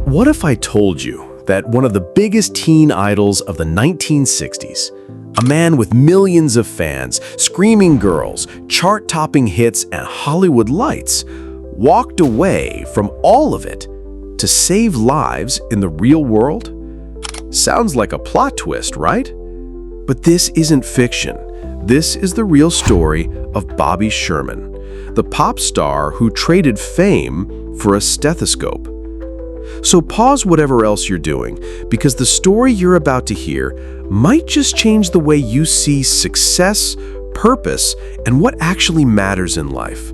What if I told you that one of the biggest teen idols of the 1960s, a man with millions of fans, screaming girls, chart-topping hits, and Hollywood lights, walked away from all of it to save lives in the real world? Sounds like a plot twist, right? But this isn't fiction. This is the real story of Bobby Sherman, the pop star who traded fame for a stethoscope. So pause whatever else you're doing, because the story you're about to hear might just change the way you see success, purpose, and what actually matters in life.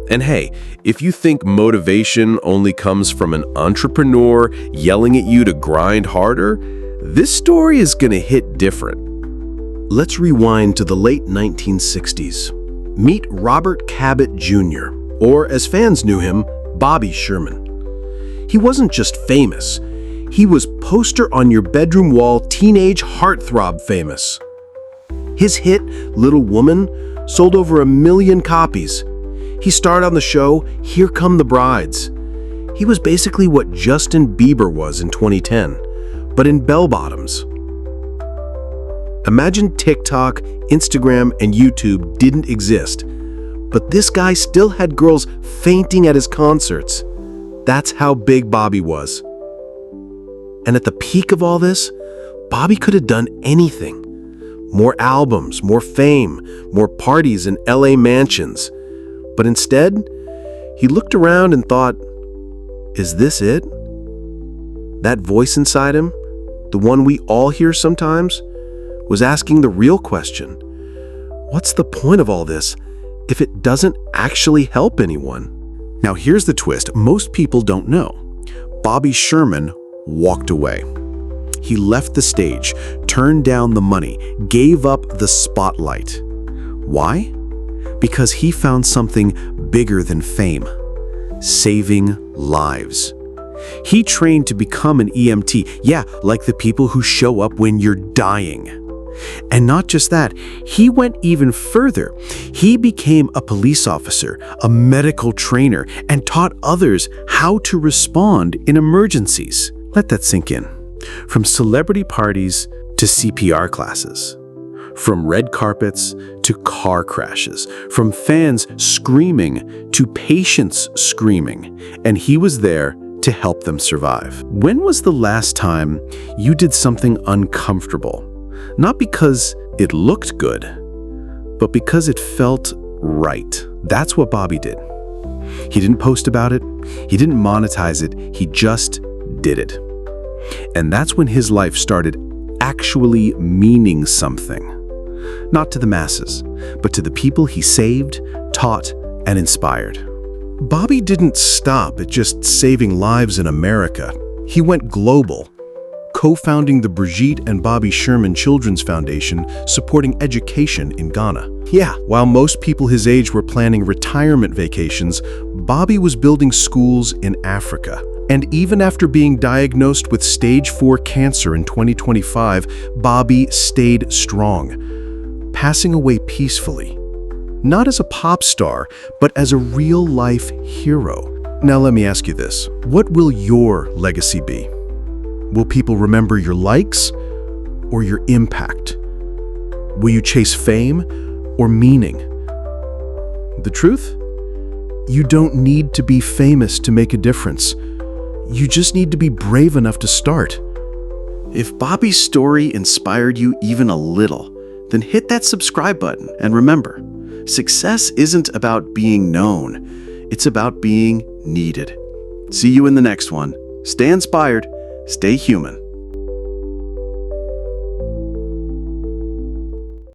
And hey, if you think motivation only comes from an entrepreneur yelling at you to grind harder, this story is gonna hit different. Let's rewind to the late 1960s. Meet Robert Cabot Jr., or as fans knew him, Bobby Sherman. He wasn't just famous, he was poster on your bedroom wall teenage heartthrob famous. His hit, Little Woman, sold over 1 million copies. He starred on the show Here Come the Brides. He was basically what Justin Bieber was in 2010, but in bell-bottoms. Imagine TikTok, Instagram, and YouTube didn't exist, but this guy still had girls fainting at his concerts. That's how big Bobby was. And at the peak of all this, Bobby could have done anything. More albums, more fame, more parties in LA mansions. But instead, he looked around and thought, is this it? That voice inside him, the one we all hear sometimes, was asking the real question. What's the point of all this if it doesn't actually help anyone? Now here's the twist most people don't know. Bobby Sherman walked away. He left the stage, turned down the money, gave up the spotlight. Why? Because he found something bigger than fame: saving lives. He trained to become an EMT, yeah, like the people who show up when you're dying. And not just that, he went even further. He became a police officer, a medical trainer, and taught others how to respond in emergencies. Let that sink in. From celebrity parties to CPR classes, from red carpets to car crashes, from fans screaming to patients screaming, and he was there to help them survive. When was the last time you did something uncomfortable? Not because it looked good, but because it felt right. That's what Bobby did. He didn't post about it, he didn't monetize it, he just did it. And that's when his life started actually meaning something. Not to the masses, but to the people he saved, taught, and inspired. Bobby didn't stop at just saving lives in America. He went global, co-founding the Brigitte and Bobby Sherman Children's Foundation, supporting education in Ghana. Yeah, while most people his age were planning retirement vacations, Bobby was building schools in Africa. And even after being diagnosed with stage 4 cancer in 2025, Bobby stayed strong, passing away peacefully. Not as a pop star, but as a real-life hero. Now let me ask you this. What will your legacy be? Will people remember your likes or your impact? Will you chase fame or meaning? The truth? You don't need to be famous to make a difference. You just need to be brave enough to start. If Bobby's story inspired you even a little, then hit that subscribe button. And remember, success isn't about being known. It's about being needed. See you in the next one. Stay inspired. Stay human.